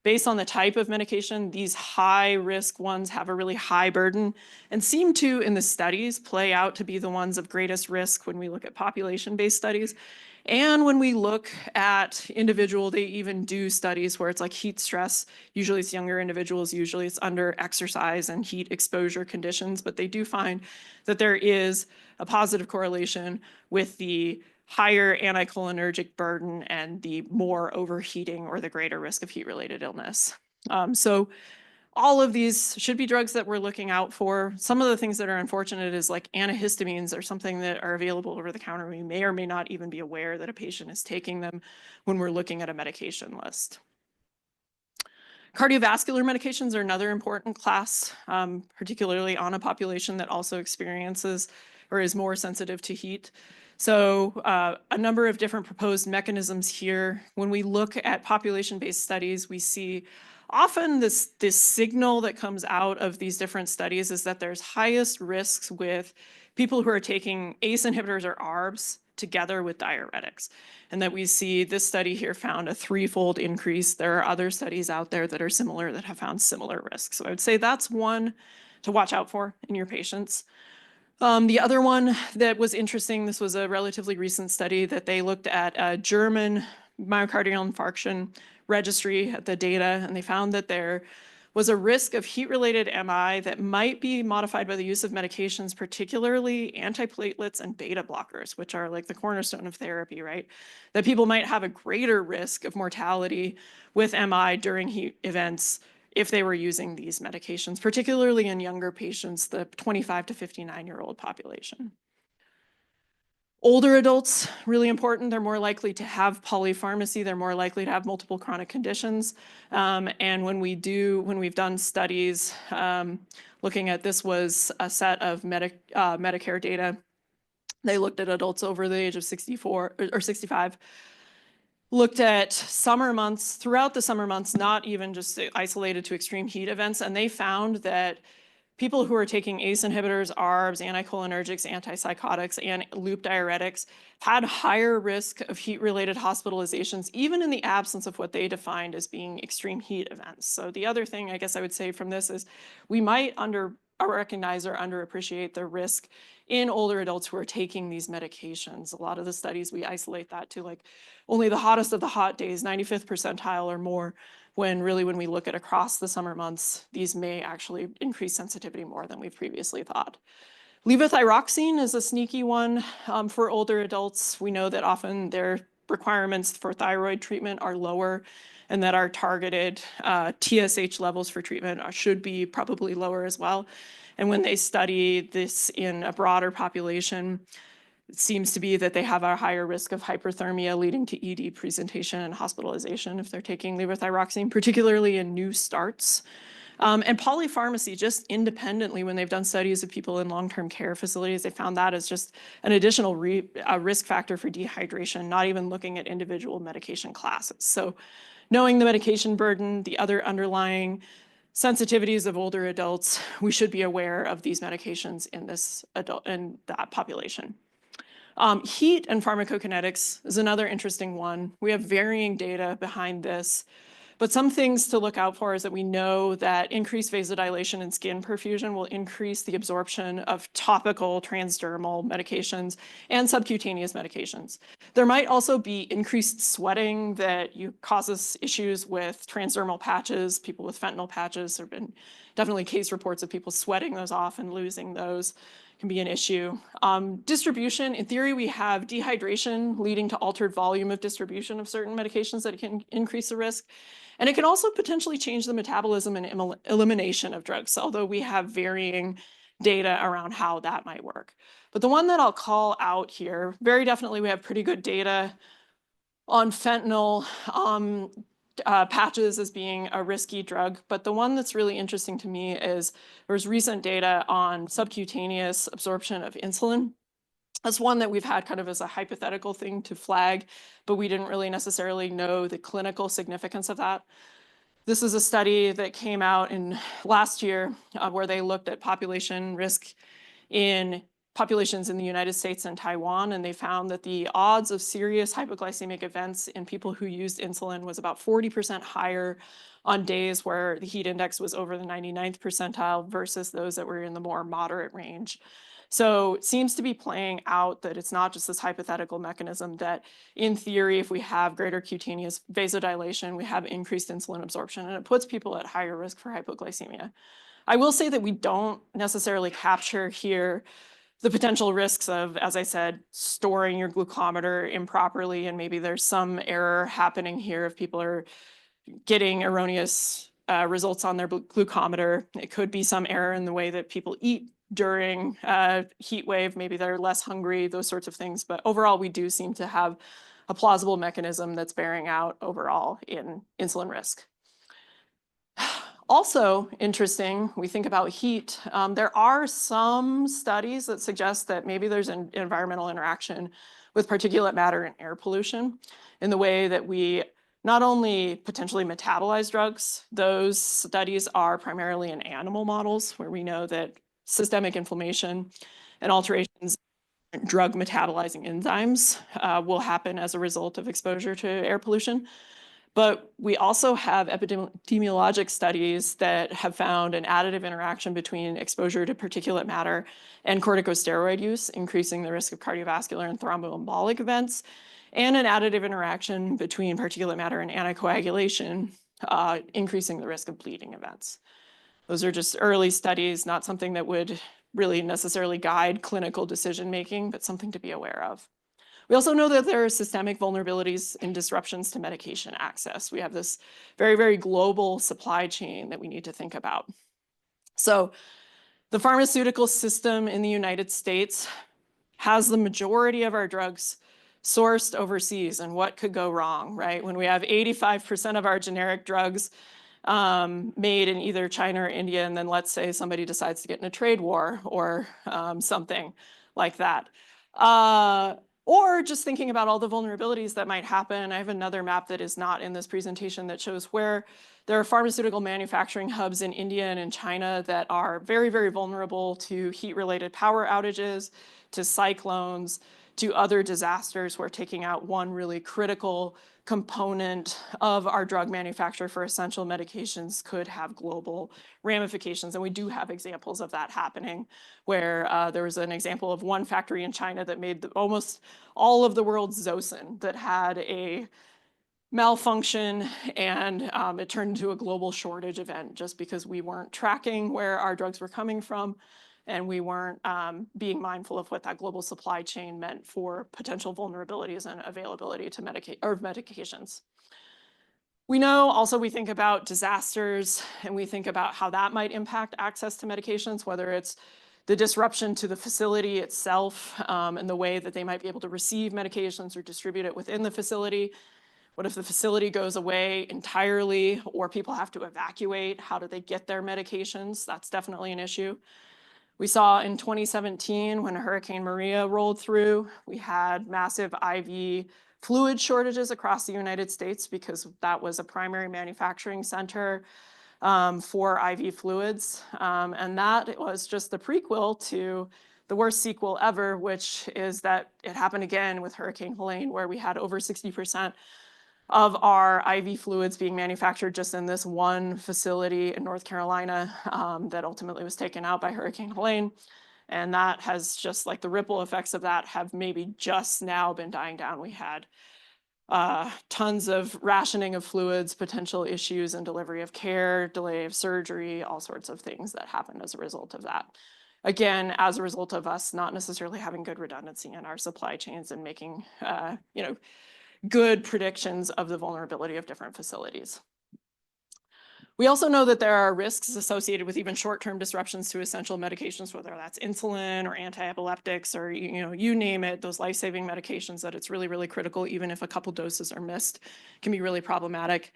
based on the type of medication. These high-risk ones have a really high burden and seem to, in the studies, play out to be the ones of greatest risk when we look at population-based studies. And when we look at individual, they even do studies where it's like heat stress. Usually it's younger individuals, usually it's under exercise and heat exposure conditions, but they do find that there is a positive correlation with the higher anticholinergic burden and the more overheating or the greater risk of heat-related illness. So all of these should be drugs that we're looking out for. Some of the things that are unfortunate is like antihistamines are something that are available over the counter. We may or may not even be aware that a patient is taking them when we're looking at a medication list. Cardiovascular medications are another important class, particularly on a population that also experiences or is more sensitive to heat. So a number of different proposed mechanisms here. When we look at population-based studies, we see often this signal that comes out of these different studies is that there's highest risks with people who are taking ACE inhibitors or ARBs together with diuretics. And that we see this study here found a threefold increase. There are other studies out there that are similar that have found similar risks. So I would say that's one to watch out for in your patients. The other one that was interesting, this was a relatively recent study that they looked at a German myocardial infarction registry at the data, and they found that there was a risk of heat-related MI that might be modified by the use of medications, particularly antiplatelets and beta blockers, which are like the cornerstone of therapy, right? That people might have a greater risk of mortality with MI during heat events if they were using these medications, particularly in younger patients, the 25 to 59-year-old population. Older adults, really important. They're more likely to have polypharmacy. They're more likely to have multiple chronic conditions. And when we've done studies looking at, this was a set of Medicare data. They looked at adults over the age of 64 or 65, looked at summer months, throughout the summer months, not even just isolated to extreme heat events. And they found that people who are taking ACE inhibitors, ARBs, anticholinergics, antipsychotics, and loop diuretics had higher risk of heat-related hospitalizations, even in the absence of what they defined as being extreme heat events. So the other thing I guess I would say from this is we might recognize or underappreciate the risk in older adults who are taking these medications. A lot of the studies, we isolate that to like only the hottest of the hot days, 95th percentile or more, when really when we look at across the summer months, these may actually increase sensitivity more than we've previously thought. Levothyroxine is a sneaky one for older adults. We know that often their requirements for thyroid treatment are lower and that our targeted TSH levels for treatment should be probably lower as well. And when they study this in a broader population, it seems to be that they have a higher risk of hyperthermia leading to ED presentation and hospitalization if they're taking levothyroxine, particularly in new starts. And polypharmacy, just independently, when they've done studies of people in long-term care facilities, they found that as just an additional risk factor for dehydration, not even looking at individual medication classes. So knowing the medication burden, the other underlying sensitivities of older adults, we should be aware of these medications in that population. Heat and pharmacokinetics is another interesting one. We have varying data behind this, but some things to look out for is that we know that increased vasodilation and skin perfusion will increase the absorption of topical transdermal medications and subcutaneous medications. There might also be increased sweating that causes issues with transdermal patches. People with fentanyl patches, there have been definitely case reports of people sweating those off and losing those. Can be an issue. Distribution, in theory, we have dehydration leading to altered volume of distribution of certain medications that can increase the risk. And it can also potentially change the metabolism and elimination of drugs, although we have varying data around how that might work. But the one that I'll call out here, very definitely we have pretty good data on fentanyl patches as being a risky drug. But the one that's really interesting to me is there's recent data on subcutaneous absorption of insulin. That's one that we've had kind of as a hypothetical thing to flag, but we didn't really necessarily know the clinical significance of that. This is a study that came out in last year where they looked at population risk in populations in the United States and Taiwan, and they found that the odds of serious hypoglycemic events in people who used insulin was about 40% higher on days where the heat index was over the 99th percentile versus those that were in the more moderate range. So it seems to be playing out that it's not just this hypothetical mechanism that in theory, if we have greater cutaneous vasodilation, we have increased insulin absorption, and it puts people at higher risk for hypoglycemia. I will say that we don't necessarily capture here the potential risks of, as I said, storing your glucometer improperly, and maybe there's some error happening here if people are getting erroneous results on their glucometer. It could be some error in the way that people eat during heat wave. Maybe they're less hungry, those sorts of things. But overall, we do seem to have a plausible mechanism that's bearing out overall in insulin risk. Also interesting, we think about heat. There are some studies that suggest that maybe there's an environmental interaction with particulate matter and air pollution in the way that we not only potentially metabolize drugs. Those studies are primarily in animal models where we know that systemic inflammation and alterations in drug metabolizing enzymes will happen as a result of exposure to air pollution. But we also have epidemiologic studies that have found an additive interaction between exposure to particulate matter and corticosteroid use, increasing the risk of cardiovascular and thromboembolic events, and an additive interaction between particulate matter and anticoagulation, increasing the risk of bleeding events. Those are just early studies, not something that would really necessarily guide clinical decision-making, but something to be aware of. We also know that there are systemic vulnerabilities and disruptions to medication access. We have this very, very global supply chain that we need to think about. So the pharmaceutical system in the United States has the majority of our drugs sourced overseas, and what could go wrong, right? When we have 85% of our generic drugs made in either China or India, and then let's say somebody decides to get in a trade war or something like that. Or just thinking about all the vulnerabilities that might happen. I have another map that is not in this presentation that shows where there are pharmaceutical manufacturing hubs in India and in China that are very, very vulnerable to heat-related power outages, to cyclones, to other disasters. We're taking out one really critical component of our drug manufacture for essential medications could have global ramifications. And we do have examples of that happening, where there was an example of one factory in China that made almost all of the world's Zosyn that had a malfunction, and it turned into a global shortage event just because we weren't tracking where our drugs were coming from, and we weren't being mindful of what that global supply chain meant for potential vulnerabilities and availability to medications. We know also we think about disasters, and we think about how that might impact access to medications, whether it's the disruption to the facility itself and the way that they might be able to receive medications or distribute it within the facility. What if the facility goes away entirely or people have to evacuate? How do they get their medications? That's definitely an issue. We saw in 2017 when Hurricane Maria rolled through, we had massive IV fluid shortages across the United States because that was a primary manufacturing center for IV fluids. And that was just the prequel to the worst sequel ever, which is that it happened again with Hurricane Helene, where we had over 60% of our IV fluids being manufactured just in this one facility in North Carolina that ultimately was taken out by Hurricane Helene. And that has just, like, the ripple effects of that have maybe just now been dying down. We had tons of rationing of fluids, potential issues in delivery of care, delay of surgery, all sorts of things that happened as a result of that. Again, as a result of us not necessarily having good redundancy in our supply chains and making good predictions of the vulnerability of different facilities. We also know that there are risks associated with even short-term disruptions to essential medications, whether that's insulin or anti-epileptics or you name it, those life-saving medications, that it's really, really critical, even if a couple doses are missed, can be really problematic.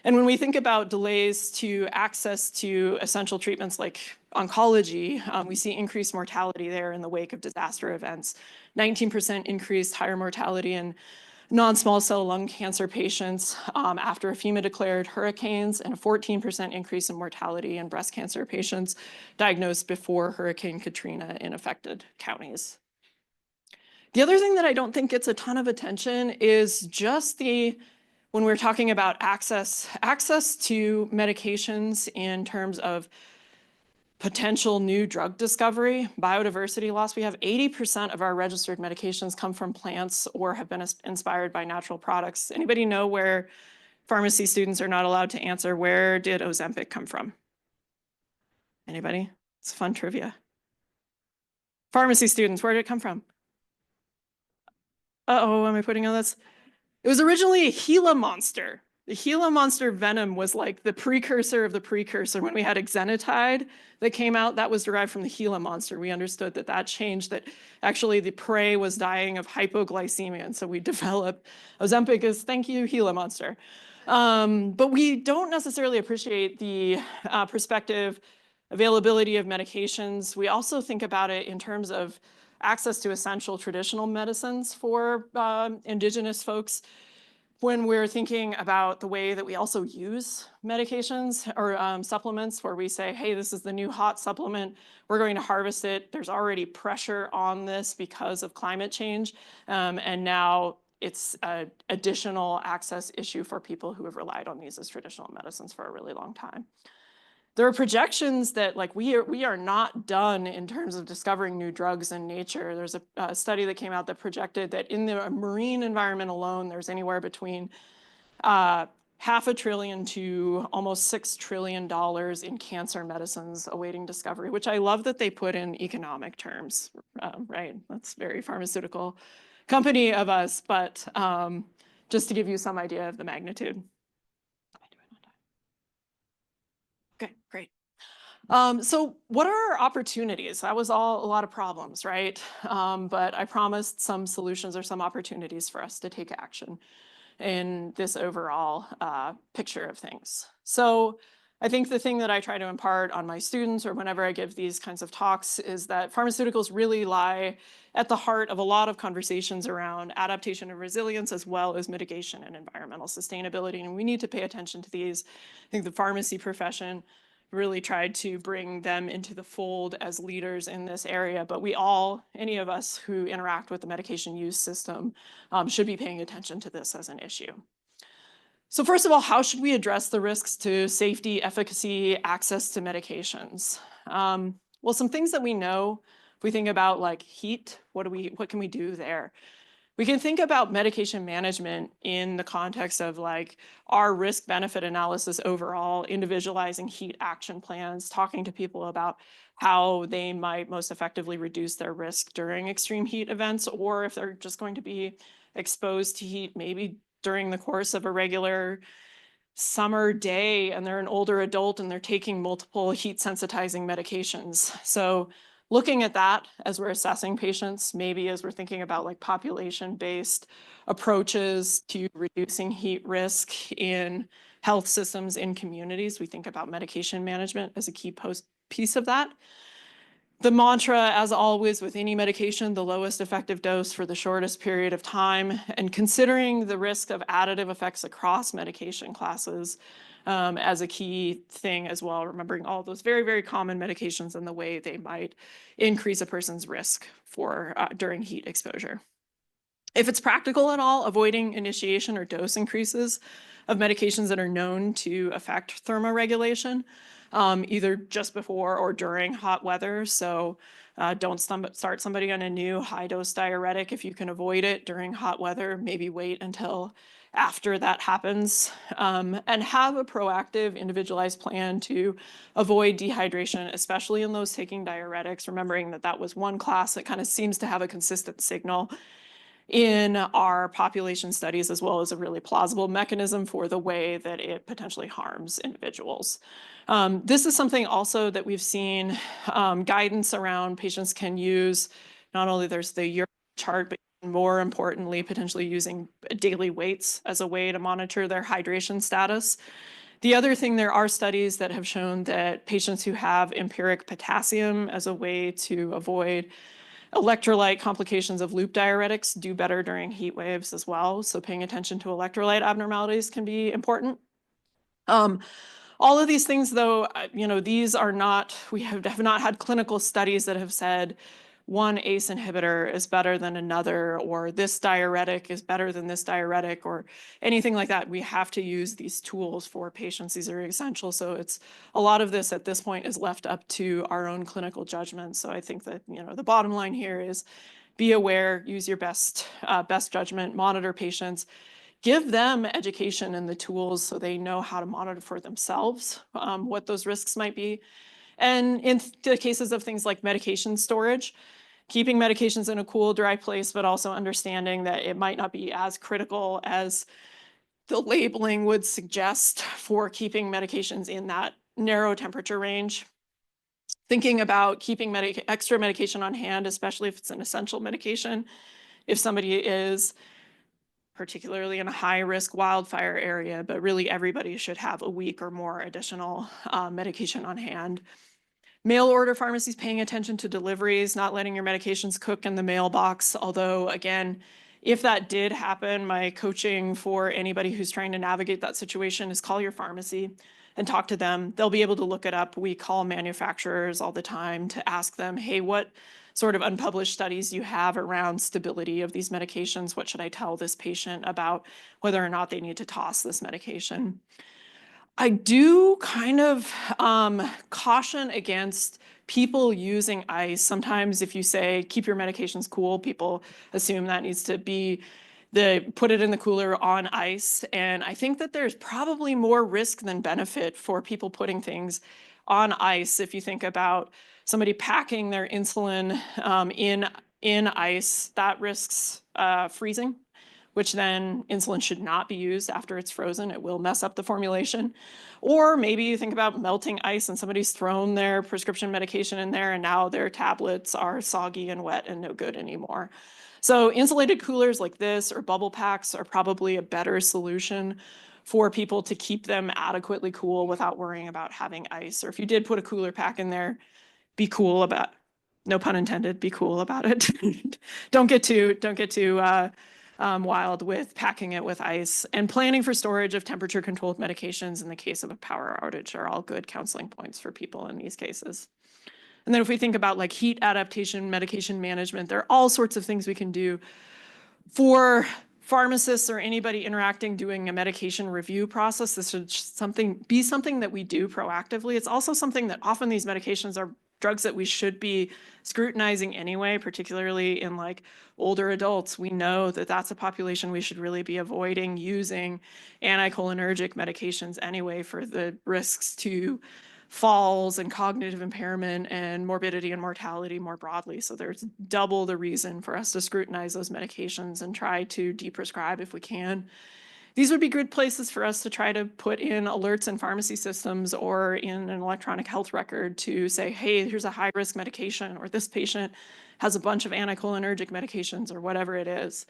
And when we think about delays to access to essential treatments like oncology, we see increased mortality there in the wake of disaster events. 19% increased higher mortality in non-small cell lung cancer patients after a FEMA-declared hurricanes, and a 14% increase in mortality in breast cancer patients diagnosed before Hurricane Katrina in affected counties. The other thing that I don't think gets a ton of attention is just when we're talking about access to medications in terms of potential new drug discovery, biodiversity loss. We have 80% of our registered medications come from plants or have been inspired by natural products. Anybody know where pharmacy students are not allowed to answer, where did Ozempic come from? Anybody? It's fun trivia. Pharmacy students, where did it come from? Uh-oh, am I putting on this? It was originally a Gila monster. The Gila monster venom was like the precursor of the precursor. When we had exenatide that came out, that was derived from the Gila monster. We understood that changed, that actually the prey was dying of hypoglycemia. And so we developed Ozempic as, thank you, Gila monster. But we don't necessarily appreciate the perspective, availability of medications. We also think about it in terms of access to essential traditional medicines for Indigenous folks. When we're thinking about the way that we also use medications or supplements, where we say, hey, this is the new hot supplement, we're going to harvest it. There's already pressure on this because of climate change. And now it's an additional access issue for people who have relied on these as traditional medicines for a really long time. There are projections that, like, we are not done in terms of discovering new drugs in nature. There's a study that came out that projected that in the marine environment alone, there's anywhere between $500 billion to almost $6 trillion in cancer medicines awaiting discovery, which I love that they put in economic terms, right? That's very pharmaceutical company of us, but just to give you some idea of the magnitude. Okay, great. So what are our opportunities? That was a lot of problems, right? But I promised some solutions or some opportunities for us to take action in this overall picture of things. So I think the thing that I try to impart on my students or whenever I give these kinds of talks is that pharmaceuticals really lie at the heart of a lot of conversations around adaptation and resilience, as well as mitigation and environmental sustainability. And we need to pay attention to these. I think the pharmacy profession really tried to bring them into the fold as leaders in this area. But we all, any of us who interact with the medication use system, should be paying attention to this as an issue. So first of all, how should we address the risks to safety, efficacy, access to medications? Well, some things that we know, if we think about like heat, what can we do there? We can think about medication management in the context of like our risk benefit analysis overall, individualizing heat action plans, talking to people about how they might most effectively reduce their risk during extreme heat events, or if they're just going to be exposed to heat, maybe during the course of a regular summer day and they're an older adult and they're taking multiple heat sensitizing medications. So looking at that as we're assessing patients, maybe as we're thinking about like population-based approaches to reducing heat risk in health systems in communities, we think about medication management as a key piece of that. The mantra, as always with any medication, the lowest effective dose for the shortest period of time, and considering the risk of additive effects across medication classes as a key thing as well, remembering all those very, very common medications and the way they might increase a person's risk for during heat exposure. If it's practical at all, avoiding initiation or dose increases of medications that are known to affect thermoregulation, either just before or during hot weather. So don't start somebody on a new high-dose diuretic if you can avoid it during hot weather. Maybe wait until after that happens, and have a proactive, individualized plan to avoid dehydration, especially in those taking diuretics, remembering that that was one class that kind of seems to have a consistent signal in our population studies, as well as a really plausible mechanism for the way that it potentially harms individuals. This is something also that we've seen guidance around patients can use. Not only there's the urine chart, but more importantly, potentially using daily weights as a way to monitor their hydration status. The other thing, there are studies that have shown that patients who have empiric potassium as a way to avoid electrolyte complications of loop diuretics do better during heat waves as well. So paying attention to electrolyte abnormalities can be important. All of these things, though, these are not, we have not had clinical studies that have said one ACE inhibitor is better than another, or this diuretic is better than this diuretic, or anything like that. We have to use these tools for patients. These are essential. So it's a lot of this at this point is left up to our own clinical judgment. So I think that, the bottom line here is be aware, use your best judgment, monitor patients, give them education and the tools so they know how to monitor for themselves what those risks might be. And in the cases of things like medication storage, keeping medications in a cool, dry place, but also understanding that it might not be as critical as the labeling would suggest for keeping medications in that narrow temperature range. Thinking about keeping extra medication on hand, especially if it's an essential medication. If somebody is particularly in a high-risk wildfire area, but really everybody should have a week or more additional medication on hand. Mail order pharmacies paying attention to deliveries, not letting your medications cook in the mailbox. Although, again, if that did happen, my coaching for anybody who's trying to navigate that situation is call your pharmacy and talk to them. They'll be able to look it up. We call manufacturers all the time to ask them, hey, what sort of unpublished studies you have around stability of these medications? What should I tell this patient about whether or not they need to toss this medication? I do kind of caution against people using ice. Sometimes if you say, keep your medications cool, people assume that needs to be put it in the cooler on ice. And I think that there's probably more risk than benefit for people putting things on ice. If you think about somebody packing their insulin in ice, that risks freezing, which then insulin should not be used after it's frozen. It will mess up the formulation. Or maybe you think about melting ice and somebody's thrown their prescription medication in there and now their tablets are soggy and wet and no good anymore. So insulated coolers like this or bubble packs are probably a better solution for people to keep them adequately cool without worrying about having ice. Or if you did put a cooler pack in there, be cool about, no pun intended, be cool about it. Don't get too wild with packing it with ice. And planning for storage of temperature controlled medications in the case of a power outage are all good counseling points for people in these cases. And then if we think about like heat adaptation, medication management, there are all sorts of things we can do for pharmacists or anybody interacting doing a medication review process. This should be something that we do proactively. It's also something that often these medications are drugs that we should be scrutinizing anyway, particularly in like older adults. We know that that's a population we should really be avoiding using anticholinergic medications anyway for the risks to falls and cognitive impairment and morbidity and mortality more broadly. So there's double the reason for us to scrutinize those medications and try to deprescribe if we can. These would be good places for us to try to put in alerts in pharmacy systems or in an electronic health record to say, hey, here's a high-risk medication, or this patient has a bunch of anticholinergic medications, or whatever it is.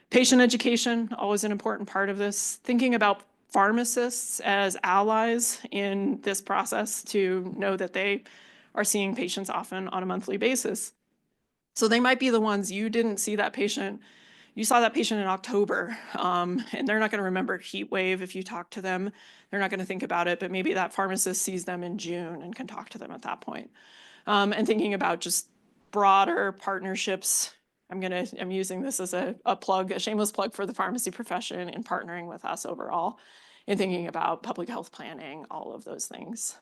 Patient education, always an important part of this. Thinking about pharmacists as allies in this process to know that they are seeing patients often on a monthly basis. So they might be the ones you didn't see that patient. You saw that patient in October, and they're not going to remember heat wave if you talk to them. They're not going to think about it, but maybe that pharmacist sees them in June and can talk to them at that point. And thinking about just broader partnerships. I'm using this as a plug, a shameless plug for the pharmacy profession in partnering with us overall in thinking about public health planning, all of those things.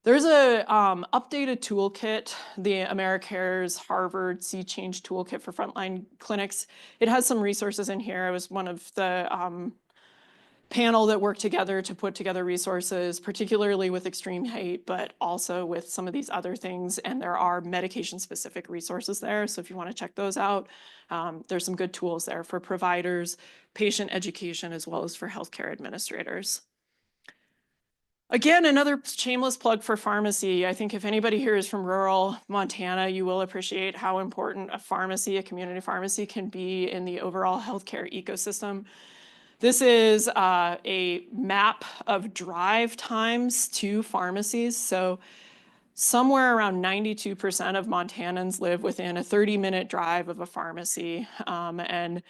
There's a updated toolkit, the AmeriCare's Harvard Sea Change Toolkit for Frontline Clinics. It has some resources in here. I was one of the panel that worked together to put together resources, particularly with extreme heat, but also with some of these other things. And there are medication-specific resources there. So if you want to check those out, there's some good tools there for providers, patient education, as well as for healthcare administrators. Again, another shameless plug for pharmacy. I think if anybody here is from rural Montana, you will appreciate how important a pharmacy, a community pharmacy, can be in the overall healthcare ecosystem. This is a map of drive times to pharmacies. So somewhere around 92% of Montanans live within a 30-minute drive of a pharmacy, and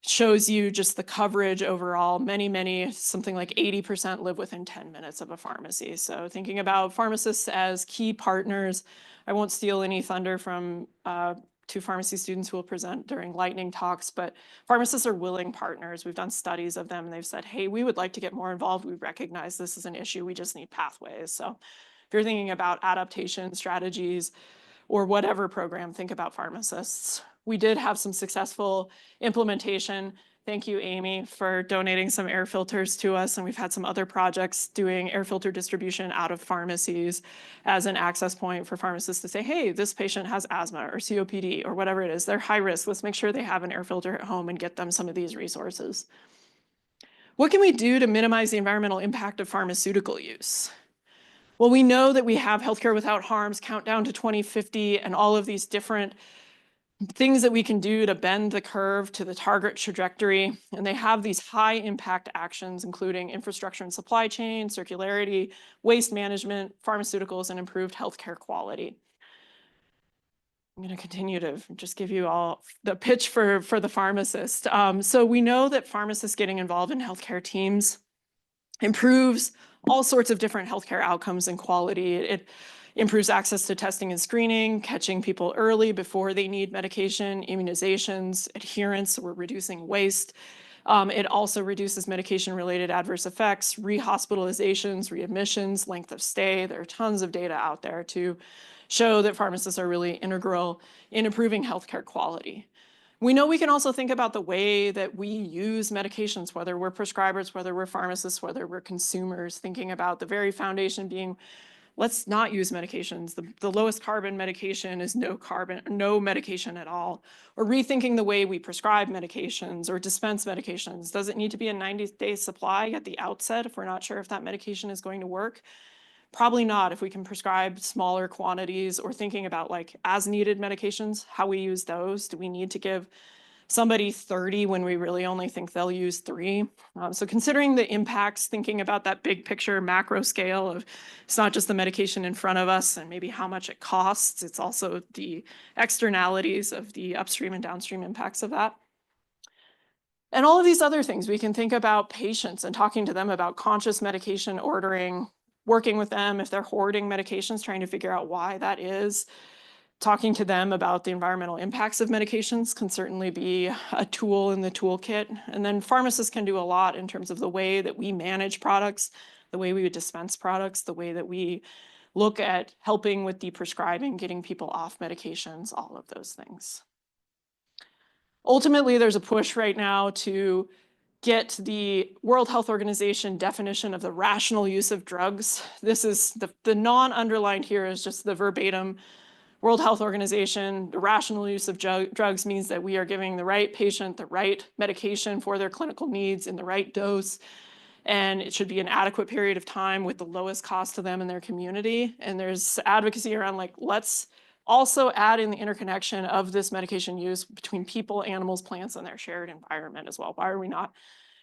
shows you just the coverage overall. Many, something like 80% live within 10 minutes of a pharmacy. So thinking about pharmacists as key partners, I won't steal any thunder from two pharmacy students who will present during lightning talks, but pharmacists are willing partners. We've done studies of them and they've said, hey, we would like to get more involved. We recognize this is an issue. We just need pathways. So if you're thinking about adaptation strategies or whatever program, think about pharmacists. We did have some successful implementation. Thank you, Amy, for donating some air filters to us. And we've had some other projects doing air filter distribution out of pharmacies as an access point for pharmacists to say, hey, this patient has asthma or COPD or whatever it is. They're high risk. Let's make sure they have an air filter at home and get them some of these resources. What can we do to minimize the environmental impact of pharmaceutical use? Well, we know that we have Healthcare Without Harms, Countdown to 2050, and all of these different things that we can do to bend the curve to the target trajectory. And they have these high impact actions, including infrastructure and supply chain, circularity, waste management, pharmaceuticals, and improved healthcare quality. I'm going to continue to just give you all the pitch for the pharmacist. So we know that pharmacists getting involved in healthcare teams improves all sorts of different healthcare outcomes and quality. It improves access to testing and screening, catching people early before they need medication, immunizations, adherence, so we're reducing waste. It also reduces medication-related adverse effects, rehospitalizations, readmissions, length of stay. There are tons of data out there to show that pharmacists are really integral in improving healthcare quality. We know we can also think about the way that we use medications, whether we're prescribers, whether we're pharmacists, whether we're consumers, thinking about the very foundation being, let's not use medications. The lowest carbon medication is no medication at all. Or rethinking the way we prescribe medications or dispense medications. Does it need to be a 90-day supply at the outset if we're not sure if that medication is going to work? Probably not if we can prescribe smaller quantities, or thinking about like as needed medications, how we use those. Do we need to give somebody 30 when we really only think they'll use 3. So considering the impacts, thinking about that big picture macro scale of it's not just the medication in front of us and maybe how much it costs, it's also the externalities of the upstream and downstream impacts of that. And all of these other things, we can think about patients and talking to them about conscious medication ordering, working with them if they're hoarding medications, trying to figure out why that is. Talking to them about the environmental impacts of medications can certainly be a tool in the toolkit. And then pharmacists can do a lot in terms of the way that we manage products, the way we would dispense products, the way that we look at helping with deprescribing, getting people off medications, all of those things. Ultimately, there's a push right now to get the World Health Organization definition of the rational use of drugs. This is the non-underlined here is just the verbatim World Health Organization. The rational use of drugs means that we are giving the right patient the right medication for their clinical needs in the right dose, and it should be an adequate period of time with the lowest cost to them and their community. And there's advocacy around like, let's also add in the interconnection of this medication use between people, animals, plants, and their shared environment as well. Why are we not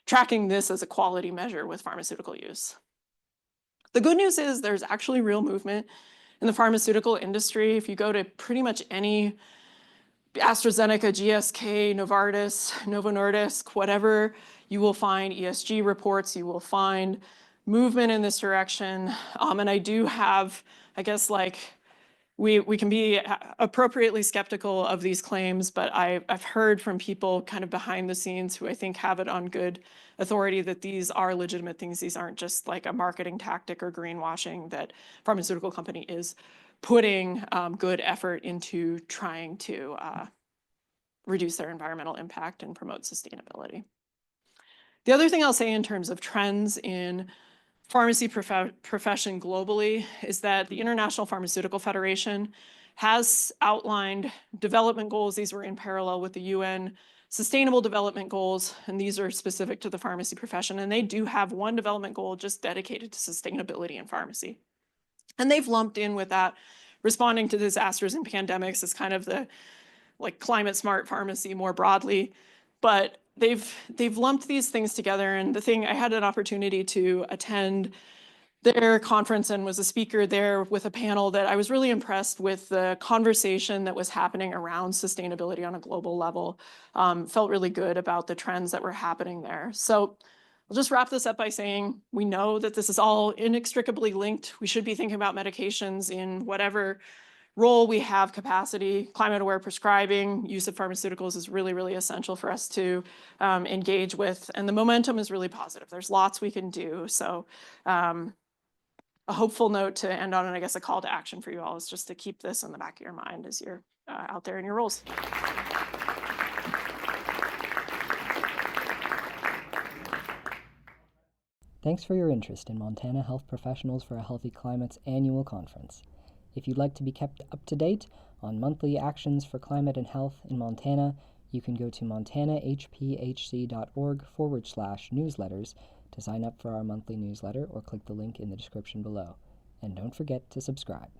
tracking this as a quality measure with pharmaceutical use? The good news is there's actually real movement in the pharmaceutical industry. If you go to pretty much any AstraZeneca, GSK, Novartis, Novo Nordisk, whatever, you will find ESG reports, you will find movement in this direction. And I do have, I guess, like, we can be appropriately skeptical of these claims, but I've heard from people kind of behind the scenes who I think have it on good authority that these are legitimate things. These aren't just like a marketing tactic or greenwashing, that pharmaceutical company is putting good effort into trying to reduce their environmental impact and promote sustainability. The other thing I'll say in terms of trends in pharmacy profession globally is that the International Pharmaceutical Federation has outlined development goals. These were in parallel with the UN Sustainable Development Goals, and these are specific to the pharmacy profession. And they do have one development goal just dedicated to sustainability in pharmacy. And they've lumped in with that, responding to disasters and pandemics as kind of the like climate smart pharmacy more broadly. But they've lumped these things together. And the thing, I had an opportunity to attend their conference and was a speaker there with a panel that I was really impressed with the conversation that was happening around sustainability on a global level. Felt really good about the trends that were happening there. So I'll just wrap this up by saying we know that this is all inextricably linked. We should be thinking about medications in whatever role we have capacity. Climate aware prescribing, use of pharmaceuticals is really, really essential for us to engage with. And the momentum is really positive. There's lots we can do. So a hopeful note to end on, and I guess a call to action for you all is just to keep this in the back of your mind as you're out there in your roles. Thanks for your interest in Montana Health Professionals for a Healthy Climate's annual conference. If you'd like to be kept up to date on monthly actions for climate and health in Montana, you can go to montanahphc.org/newsletters to sign up for our monthly newsletter or click the link in the description below. And don't forget to subscribe.